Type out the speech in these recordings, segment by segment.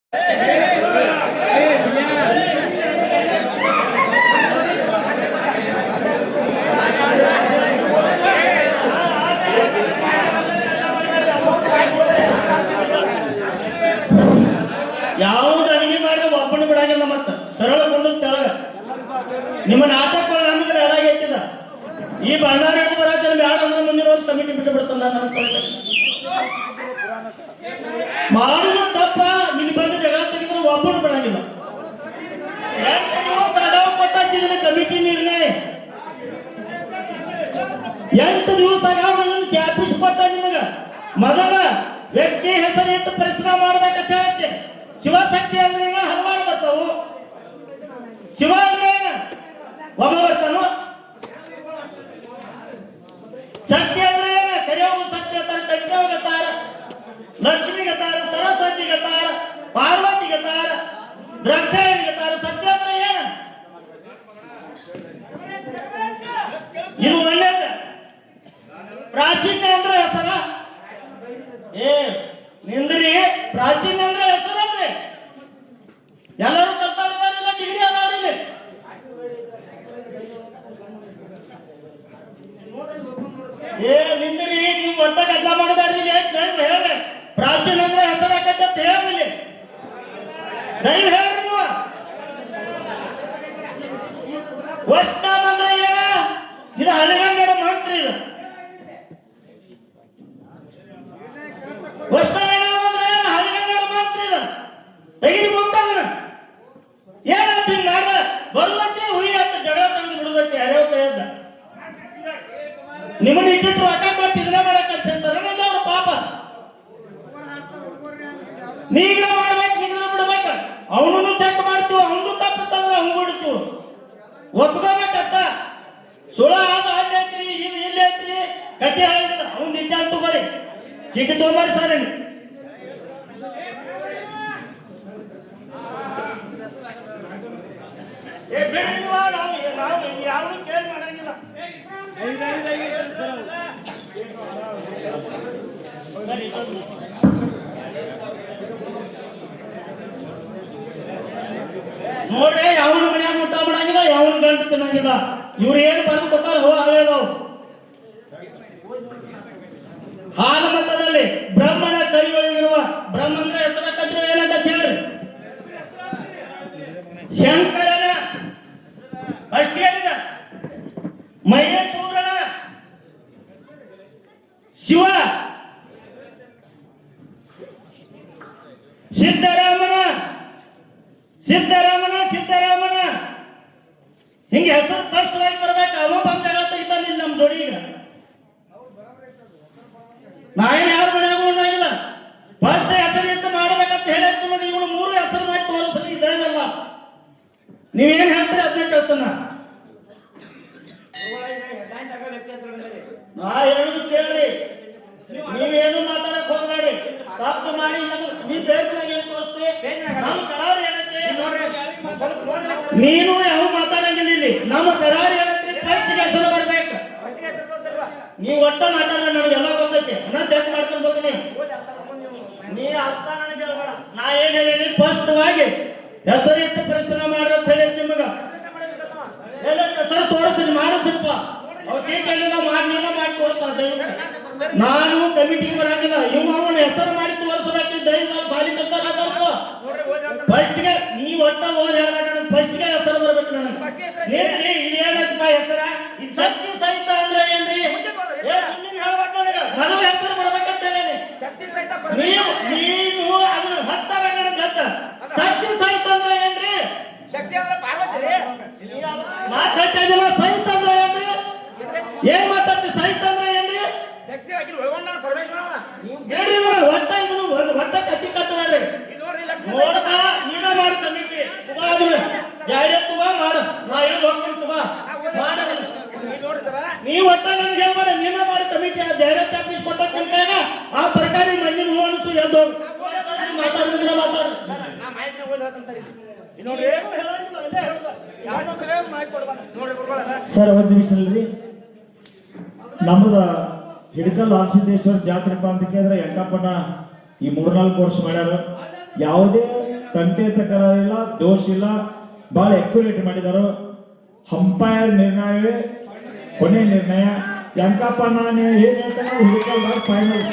ಯಾವ್ದು ಅಡಿಗೆ ಮಾಡಿ ಒಬ್ಬನ ಬಿಡಾಗಿಲ್ಲ ಮತ್ತ ಸರಳ ಕೊಂಡು ತೆಳಗ ನಿಮ್ಮ ನಾಟಕ ನಮ್ಗೆ ಎಡಾಗೈತಿದ ಈ ಬಂಡಾರ ಬರತ್ತೆ ಬ್ಯಾಡ ಅಂದ್ರೆ ಮುಂದಿನ ವರ್ಷ ಕಮಿಟಿ ಬಿಟ್ಟು ಬಿಡ್ತಾನ ನಾನು ಮಾಡುವ ತಪ್ಪ ನಿನ್ ಬಂದು ಜಗಳ ತೆಗೆದ್ರೆ ಒಬ್ಬನ ಬಿಡಾಗಿಲ್ಲ 8 ದಿವಸ ಅಡಾವ ಕೊಟ್ಟಿದ್ರೆ ಕಮಿಟಿ ನಿರ್ಣಯ 8 ದಿವಸ ಚಾಪಿಸ್ ಕೊಟ್ಟ ನಿಮಗ ಮೊದಲ ವ್ಯಕ್ತಿ ಹೆಸರಿಟ್ಟು ಪರಿಶ್ರಮ ಮಾಡ್ಬೇಕಂತ ಹೇಳ್ತೆ ಶಿವಶಕ್ತಿ ಅಂದ್ರೆ ಏನು ಹಲವಾರು ಬರ್ತಾವು ಶಿವ ಅಂದ್ರೆ ಏನು ಒಬ್ಬ ಬರ್ತಾನು ಶಕ್ತಿ ಅಂದ್ರೆ ಏನು ಕರೆಯೋದು ಶಕ್ತಿ ಅಂತಾರೆ ಕಟ್ಟೋಗತ್ತಾರ ಲಕ್ಷ್ಮಿಗತ್ತಾರ ಸರಸ್ವತಿಗತ್ತಾರ ಪಾರ್ವತಿಗತ್ತಾರ ದ್ರಾಕ್ಷಾಯಣಿಗತ್ತಾರ ಸತ್ಯ ಅಂದ್ರೆ ಏನು ಇದು ಒಳ್ಳೇದ ಪ್ರಾಚೀನ ಅಂದ್ರೆ ಹೆಸರ ನಿಂದ್ರಿ ಪ್ರಾಚೀನ ಅಂದ್ರೆ ಹೆಸರಲ್ರಿ ಎಲ್ಲರೂ ಕಲ್ತಾರಿಲ್ಲ ಡಿಗ್ರಿ ಅದಾವ್ರಿಲ್ಲಿ ನಿಂದ್ರಿ ನೀವು ಒಟ್ಟ ಗದ್ದ ಮಾಡಬೇಡ್ರಿ ಹೇಳ್ರಿ ಪ್ರಾಚೀನ ಅಂದ್ರೆ ಹೆಸರ ಆಕತ್ತ ಹೇಳ್ರಿ ದೈವ ಹೇಳ್ರಿ ನೀವು ವೈಷ್ಣವ ಅಂದ್ರೆ ಏನ ಇದು ಹಳೆಗನ್ನಡ ಮಂತ್ರ ಇದು ವೈಷ್ಣವ ಅಂದ್ರೆ ಹಳೆಗನ್ನಡ ಮಂತ್ರ ಇದು ತೆಗಿದು ಮುಂತಾಗ ಏನಂತ ಮಾಡ ಬರುವಂತೆ ಹುಯಿ ಅಂತ ಜಗಳ ತಂದು ಬಿಡುದಕ್ಕೆ ಯಾರ್ಯಾವ ಕೈಯದ್ದ ನಿಮ್ಮನ್ನ ಇಟ್ಟಿಟ್ಟು ಅಟ ಕೊಟ್ಟು ಇದನ್ನ ಮಾಡಕ್ ಹಚ್ಚಿರ್ತಾರೆ ನನ್ನ ಅವ್ರ ಪಾಪ ನೀಗ ಮಾಡ್ಬೇಕು ನಿಗ್ರ ಬಿಡ್ಬೇಕು ಅವನು ಚೆಕ್ ಮಾಡ್ತೀವಿ ಅವನು ತಪ್ಪತ್ತಂದ್ರೆ ಅವ್ನು ಬಿಡ್ತೀವಿ ಒಪ್ಕೋಬೇಕತ್ತ ಸುಳ ಆದ ಅಲ್ಲಿ ಐತ್ರಿ ಇದು ಇಲ್ಲಿ ಐತ್ರಿ ಗಟ್ಟಿ ಹೇಳಿದ ಅವ್ನು ನಿಜ ಅಂತ ಬರೀ ಚೀಟಿ ತೊಗೊಂಬರಿ ಸರ್ ನಾವು ಯಾರು ಕೇಳಿ ಮಾಡಂಗಿಲ್ಲ ನೋಡ್ರಿ ಯಾವನ ಮನ್ಯಾಗ ಊಟ ಮಾಡಂಗಿಲ್ಲ ಯಾವನ ಗಂಟು ತಿನ್ನಂಗಿಲ್ಲ ಇವ್ರು ಏನು ಬಂದು ಕೊಟ್ಟಾರ ಹೋ ಅವೇದವು ಹಾಲು ಮತದಲ್ಲಿ ಬ್ರಹ್ಮನ ಕೈಗಳಿರುವ ಬ್ರಹ್ಮಂದ್ರ ಹೆಸರ ಕದ್ರೆ ಏನಂತ ಹೇಳ್ರಿ ಶಂಕರನ ಅಷ್ಟೇನಿದ ಮಹೇಶ್ವರನ ಶಿವ ಸಿದ್ದರಾಮನ ಹಿಂಗೆ ಹೆಸರು ಸ್ಪಷ್ಟವಾಗಿ ಬರ್ಬೇಕು ಅವ ಬಂದ ಜಗಳ ತೆಗಿತಾನಿಲ್ಲ ನಮ್ಮ ಜೋಡಿ ಈಗ ನಾವೇನು ಯಾರು ಮನೆಯಾಗೂ ಉಣ್ಣಾಗಿಲ್ಲ ಫಸ್ಟ್ ಹೆಸರಿಟ್ಟು ಮಾಡ್ಬೇಕಂತ ಹೇಳಕ್ ನಿಮಗೆ ಇವನು 3 ಹೆಸರು ಮಾಡಿ ತೋರಿಸ್ರಿ ಇದೇನಲ್ಲ ನೀವೇನ್ ಹೇಳ್ತೀರಿ ಅದನ್ನ ಕೇಳ್ತಾನ ನಾ ಹೇಳುದು ಕೇಳ್ರಿ ನೀವೇನು ಮಾತಾಡಕ್ ಹೋಗ್ಬೇಡಿ ತಪ್ಪು ಮಾಡಿ ನೀ ಬೇಕನಾಗ ಏನ್ ತೋರಿಸ್ತಿ ನಮ್ಮ ಕರಾರು ಏನೈತಿ ನೀನು ಯಾವ ಮಾತಾಡಂಗಿಲ್ಲ ಇಲ್ಲಿ ನಮ್ಮ ಕರಾರು ಏನೈತಿ ಫಸ್ಟ್ ಹೆಸರು ಬರ್ಬೇಕು ನೀವು ಒಟ್ಟ ಮಾತಾಡಲ್ಲ ನನಗೆ ಎಲ್ಲ ಗೊತ್ತೈತಿ ನಾ ಚೆಕ್ ಮಾಡ್ಕೊಂಡು ಹೋಗ್ತೀನಿ ನೀ ಅರ್ಥ ನನಗೆ ಹೇಳ್ಬೇಡ ನಾ ಏನ್ ಹೇಳೀನಿ ಸ್ಪಷ್ಟವಾಗಿ ಹೆಸರಿಟ್ಟು ಪರಿಶ್ರಮ ಮಾಡ್ರಂತ ಹೇಳಿ ನಿಮಗ ಹೆಸರು ತೋರಿಸ್ತೀನಿ ಮಾಡೋದಿಪ್ಪ ಅವ್ರ ಚೀಟಿಯಲ್ಲಿ ನಾವು ಮಾಡಿ ತೋರಿಸ್ತಾ ನಾನು ಕಮಿಟಿಗೆ ಬರಂಗಿಲ್ಲ ಇವ್ ಅವನ ಹೆಸರು ಮಾಡಿ ತೋರಿಸ್ಬೇಕು ದೈವ ಸಾಲಿ ಕಲ್ತಾರ ಫಸ್ಟ್ಗೆ ನೀ ಒಟ್ಟ ಓದ್ ಹೇಳ್ಬೇಡ ಫಸ್ಟ್ಗೆ ಹೆಸರು ಬರ್ಬೇಕು ನನಗೆ ಏನ್ರಿ ಏನಪ್ಪ ಹೆಸರ ಇದು ಶಕ್ತಿ ಸಹಿತ ಅಂದ್ರೆ ಏನ್ರಿ ಹೇಳ್ಬೇಕು ನನಗೆ ಮೊದಲು ಹೆಸರು ಬರ್ಬೇಕಂತ ಹೇಳಿ ನೀವು ಅದನ್ನ ಹತ್ತಾರ ಗತ್ತ ಶಕ್ತಿ ಸಹಿತ ಅಂದ್ರೆ ಏನ್ರಿ ಶಕ್ತಿ ಅಂದ್ರೆ ಪಾರ್ವತಿ ಮಾತಾಡ್ತಿಲ್ಲ ಸಹಿತ ಅಂದ್ರೆ ಏನ್ರಿ ಏನ್ ಮಾತಾಡ್ತಿ ಸಹಿತ ಅಂದ್ರೆ ಏನ್ರಿ ಶಕ್ತಿ ಹಾಕಿ ಒಳಗೊಂಡ ಪರಮೇಶ್ವರ ಹೇಳ್ರಿ ಒಟ್ಟ ಇದನ್ನು ಒಟ್ಟ ಕತ್ತಿ ಕಟ್ಟಬೇಡ್ರಿ ನೋಡಪ್ಪ ನೀನ ಮಾಡು ಕಮಿಟಿ ತುಬಾ ಮಾಡು ನಾ ಹೇಳಿ ಹೋಗ್ತೀನಿ ತುಬಾ ಮಾಡೋದಿಲ್ಲ ನೀವು ಒಟ್ಟ ನನಗೆ ಹೇಳ್ಬೇಡ ನೀನ ಮಾಡು ಕಮಿಟಿ ಆ ಜಾಹೀರಾತು ಆಫೀಸ್ ಕೊಟ್ಟ ಕೈಗ ಆ ಪ್ರಕಾರಿ ಮಂದಿನ ಹೂ ಅನಿಸು ಎದ್ದು ಮಾತಾಡೋದಿಲ್ಲ ಮಾತಾಡು ಸರ್ ಒಂದು ನಿಮಿಷ ಅಲ್ರಿ ನಮ್ಮದ ಹಿಡಕಲ್ ಆಲ್ಸಿದ್ದೇಶ್ವರ ಜಾತ್ರೆ ಅಂತ ಕೇಳಿದ್ರೆ ಯಂಕಪ್ಪನ ಈ 3-4 ವರ್ಷ ಮಾಡ್ಯಾರ ಯಾವುದೇ ತಂಟೆ ತಕರಾರಿಲ್ಲ, ದೋಷ ಇಲ್ಲ, ಬಹಳ ಅಕ್ಯುರೇಟ್ ಮಾಡಿದರು. ಅಂಪೈರ್ ನಿರ್ಣಯವೇ ಕೊನೆ ನಿರ್ಣಯ. ಯಂಕಪ್ಪ ನಾನು ಏನ್ ಹೇಳ್ತಾನೆ ಹಿಡಿಕಲ್ದಾರ್ ಫೈನಲ್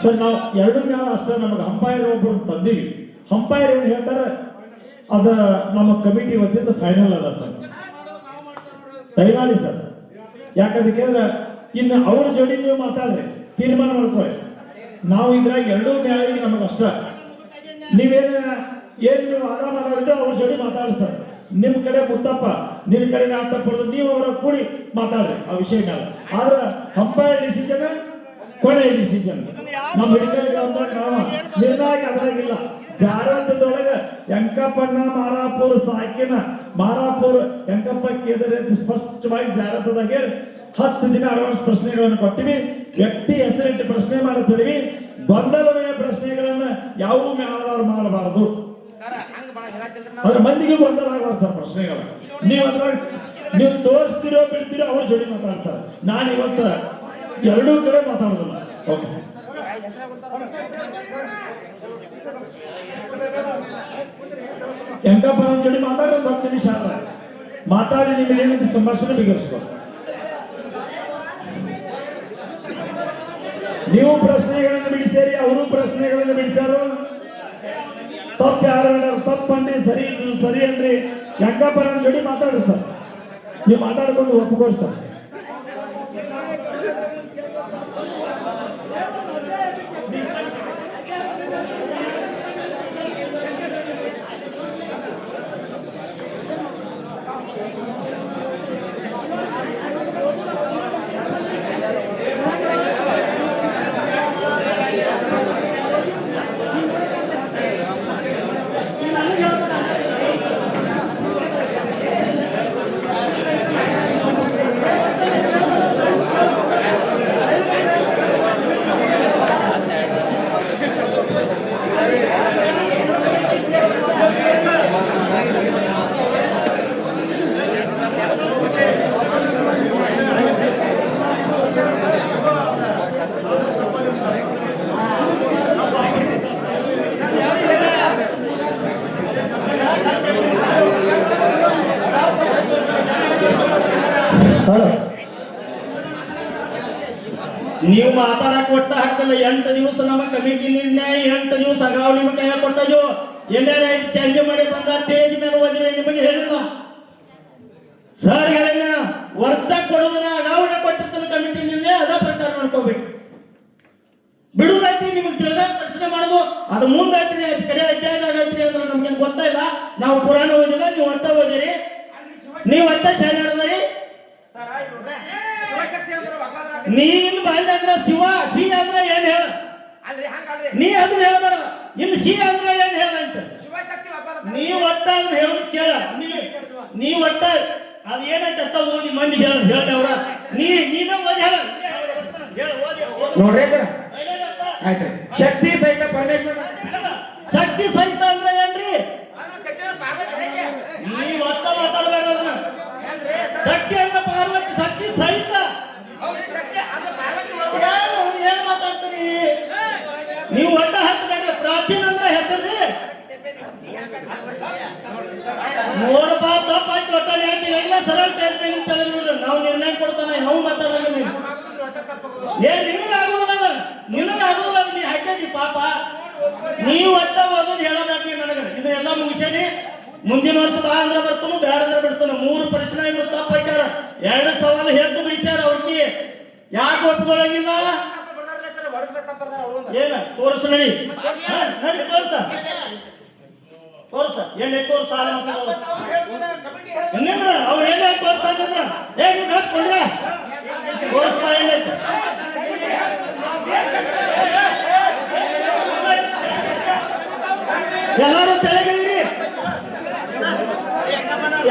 ಸರ್. ನಾವು ಎರಡು ಮ್ಯಾಲ ಅಷ್ಟೇ ನಮಗೆ ಅಂಪೈರ್ ಒಬ್ರು ತಂದೀವಿ. ಅಂಪೈರ್ ಏನ್ ಹೇಳ್ತಾರೆ ಅದ ನಮ್ಮ ಕಮಿಟಿ ವತಿಯಿಂದ ಫೈನಲ್ ಅದ ಸರ್. ದಯಮಾಡಿ ಸರ್, ಯಾಕಂದ್ರೆ ಇನ್ನು ಅವ್ರ ಜೋಡಿ ನೀವು ಮಾತಾಡ್ರಿ, ತೀರ್ಮಾನ ಮಾಡ್ಕೊರಿ. ನಾವು ಇದ್ರಾಗ ಎರಡೂ ನ್ಯಾಯ ನಮಗೆ ಅಷ್ಟ. ನೀವೇನು ನೀವು ವಾದ ಮಾಡೋದಿದ್ರೆ ಅವ್ರ ಜೋಡಿ ಮಾತಾಡ್ರಿ ಸರ್. ನಿಮ್ ಕಡೆ ಮುತ್ತಪ್ಪ, ನಿಮ್ ಕಡೆ ನಾಟಪ್ಪ, ನೀವು ಅವರ ಕೂಡಿ ಮಾತಾಡ್ರಿ ಆ ವಿಷಯ ಮೇಲೆ. ಆದ್ರೆ ಅಂಪೈರ್ ಡಿಸಿಷನ್ ಕೊನೆ ಡಿಸಿಷನ್. ನಮ್ಮ ಹಿಡಿಕಲ್ ನಾವು ನಿರ್ಣಾಯಕ ಅದ್ರಾಗಿಲ್ಲ. ಜಾರತದೊಳಗ ಯಂಕಪ್ಪಣ್ಣ ಮಾರಾಪುರ ಸಾಕಿನ ಮಾರಾಪುರ ಯಂಕಪ್ಪ ಕೇಳಿದ್ರೆ ಸ್ಪಷ್ಟವಾಗಿ ಜಾರತದಾಗ ಹೇಳಿ 10 ದಿನ ಅಡ್ವಾನ್ಸ್ ಪ್ರಶ್ನೆಗಳನ್ನು ಕೊಟ್ಟಿವಿ. ವ್ಯಕ್ತಿ ಹೆಸರಿಟ್ಟು ಪ್ರಶ್ನೆ ಮಾಡುತ್ತಿದ್ದೀವಿ. ಗೊಂದಲಮಯ ಪ್ರಶ್ನೆಗಳನ್ನ ಯಾವ ಮೇಳದವ್ರು ಮಾಡಬಾರದು. ಅದ್ರ ಮಂದಿಗೆ ಗೊಂದಲ ಆಗಬಾರ್ದು ಸರ್ ಪ್ರಶ್ನೆಗಳು. ನೀವು ಅದ್ರಾಗ ನೀವು ತೋರಿಸ್ತಿರೋ ಬಿಡ್ತಿರೋ ಅವ್ರ ಜೋಡಿ ಮಾತಾಡ್ತಾರೆ. ನಾನು ಇವತ್ತು ಎರಡೂ ಕಡೆ ಮಾತಾಡೋದಿಲ್ಲ. Okay sir. ಯಂಕಪ್ಪ ನಮ್ಮ ಜೋಡಿ ಮಾತಾಡೋದು 10 ನಿಮಿಷ ಮಾತಾಡಿ ನಿಮಗೆ ಏನಂತ ಸಂಭಾಷಣೆ ಬಿಗರಿಸ್ಬೋದು. ನೀವು ಪ್ರಶ್ನೆಗಳನ್ನು ಬಿಡಿಸೇರಿ, ಅವರು ಪ್ರಶ್ನೆಗಳನ್ನು ಬಿಡಿಸ್ಯಾರು. ತಪ್ಪು ಯಾರು ಹೇಳಾರು, ತಪ್ಪನ್ರಿ, ಸರಿ ಇದು ಸರಿ ಅನ್ರಿ. ಯಂಕಪ್ಪ ನನ್ನ ಜೋಡಿ ಮಾತಾಡ್ರಿ ಸರ್. ನೀವು ಮಾತಾಡ್ಕೊಂಡು ಒಪ್ಕೋರಿ ಸರ್. ನೀವು ಮಾತಾಡಕ್ ಕೊಟ್ಟ ಹಾಕಲ್ಲ. 8 ದಿವಸ ನಮ್ಮ ಕಮಿಟಿ ನಿರ್ಣಯ, 8 ದಿವಸ ಅಗಾವ್ ನಿಮ್ಮ ಕೈ ಕೊಟ್ಟಜು. ಎಲ್ಲಾರ ಚೇಂಜ್ ಮಾಡಿ ಬಂದ ಸ್ಟೇಜ್ ಮೇಲೆ ಹೋದ್ರೆ ನಿಮಗೆ ಹೇಳಿಲ್ಲ ಸರ್. ಹೇಳಿಲ್ಲ ವರ್ಷ ಕೊಡೋದನ್ನ ಅಗಾವಣೆ ಕೊಟ್ಟಿರ್ತಾನೆ ಕಮಿಟಿ ನಿರ್ಣಯ, ಅದ ಪ್ರಕಾರ ನೋಡ್ಕೋಬೇಕು. ಬಿಡುದೈತಿ ನಿಮಗೆ ತಿಳಿದ ಪ್ರಶ್ನೆ ಮಾಡೋದು ಅದು ಮುಂದೈತ್ರಿ, ಕಡೆ ಅಧ್ಯಾಯದಾಗ ಐತ್ರಿ ಅಂದ್ರೆ ನಮ್ಗೆ ಗೊತ್ತಾಯಿಲ್ಲ. ನಾವು ಪುರಾಣ ಓದಿಲ್ಲ, ನೀವು ಒಟ್ಟ ಓದಿರಿ, ನೀವು ಒಟ್ಟ ಚೆನ್ನಾಗಿ ನೀನ್ ಬಂದ ಅಂದ್ರೆ ಶಿವ ಸಿ ಅಂದ್ರೆ ಏನ್ ಹೇಳ, ನೀ ಅದನ್ನ ಹೇಳ್ಬೇಡ. ಇನ್ನು ಸಿ ಅಂದ್ರೆ ಏನ್ ಹೇಳಂತ ನೀ ಒಟ್ಟ ಅಂದ್ರೆ ಹೇಳೋದು ಕೇಳ. ನೀ ಒಟ್ಟ ಅದ್ ಏನಂತ ಓದಿ ಮಂದಿ ಹೇಳ್ದವ್ರ ನೀನ ಓದಿ ಹೇಳ ನೋಡ್ರಿ ಆಯ್ತು. ಶಕ್ತಿ ಸಹಿತ ಪರಮೇಶ್ವರ. ಶಕ್ತಿ ಸಹಿತ ಅಂದ್ರೆ ಏನ್ರಿ? ನೀ ಒಟ್ಟ ಮಾತಾಡ್ಬೇಡ ಅದನ್ನ. ಶಕ್ತಿ ಅಂದ್ರೆ ಪಾರ್ವತಿ, ಶಕ್ತಿ ಸಹಿತ ಏನ್ ಮಾತಾಡ್ತೀರಿ ನೀವು? ಒಟ್ಟ ಹತ್ತಬೇಡ್ರಿ. ಪ್ರಾಚೀನ ಅಂದ್ರೆ ಹೆಸರ್ರಿ ನೋಡಪ್ಪ, ತಪ್ಪಾಯ್ತು. ಒಟ್ಟ ಹೇಳ್ತೀವಿ ಸರಳ ಕೇಳ್ತೇನೆ. ನಾವು ನಿರ್ಣಯ ಕೊಡ್ತಾನೆ, ನಾವು ಮಾತಾಡೋದು ಏನ್ ನಿನಗಾಗುದಿಲ್ಲ, ನಿನಗಾಗುದಿಲ್ಲ. ನೀ ಹಾಕಿ ಪಾಪ ನೀವು ಒಟ್ಟ ಓದೋದು ಹೇಳಬೇಕು ನನಗೆ. ಇದನ್ನೆಲ್ಲ ಮುಗಿಸೇನಿ. ಮುಂದಿನ ವರ್ಷ ಬಾ ಅಂದ್ರೆ ಬರ್ತಾನು, ಬೇಡ ಅಂದ್ರೆ ಬಿಡ್ತಾನು. 3 ಪ್ರಶ್ನೆ ಇವ್ರು ತಪ್ಪ ಹಾಕ್ಯಾರ. 2 ಸವಾಲು ಹೆಚ್ಚು ಬಿಡಿಸ್ಯಾರ. ಅವ್ರಿಗೆ ಯಾಕೆ ಒಪ್ಕೊಳ್ಳಂಗಿಲ್ಲ? ಏನ ತೋರಿಸ ನಡಿ, ನಡಿ ತೋರ್ಸ, ತೋರ್ಸ ಎಣ್ಣೆ ತೋರ್ಸ. ಅವ್ರು ಏನ ತೋರ್ಸ್ತಾ ಇದ್ರ ಕೊಂಡ್ರ ತೋರಿಸ್ತಾ ಏನೈತೆ? ಎಲ್ಲರೂ ತೆಳಗಿರಿ,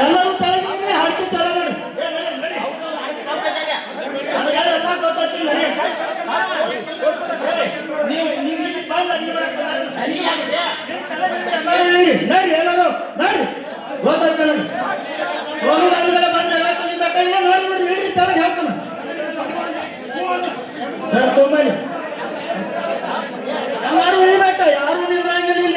ಎಲ್ಲರೂ ತೆಳಗಿರಿ. ಹಾಕಿ ಚಲ ಮಾಡಿ ಎಲ್ಲ ಗೊತ್ತಾಗ್ತಿ. ನಡಿ ಎಲ್ಲರೂ ನಡಿ ಗೊತ್ತಾಗ್ತ. ಬಂದ ನೋಡ್ಬಿಡಿ, ಹಿಡಿ ತೆಳಗೆ ಹಾಕ್ತಾನ ಸರ್. ತೊಂಬೈ ಎಲ್ಲರೂ ಇಳಿಬೇಕ, ಯಾರು ನಿಂದ್ರಂಗಿಲ್ಲ.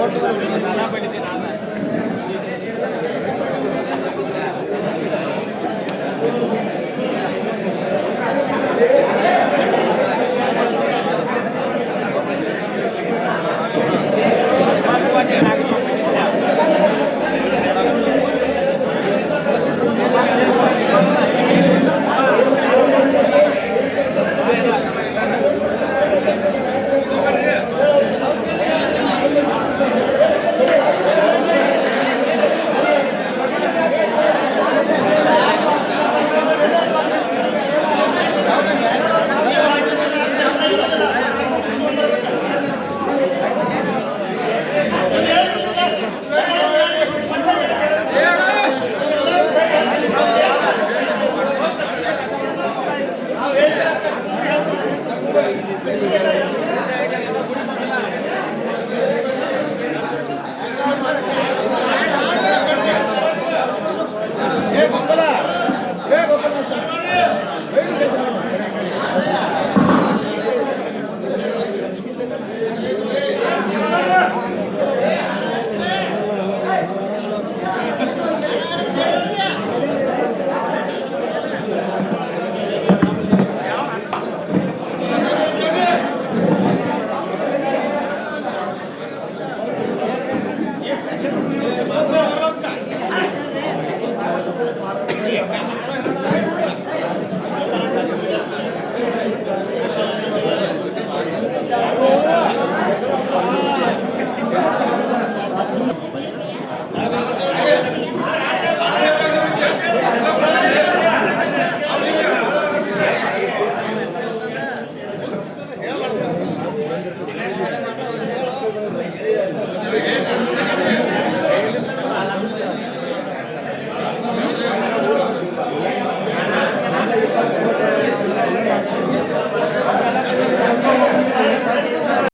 ಕೊಟ್ಟು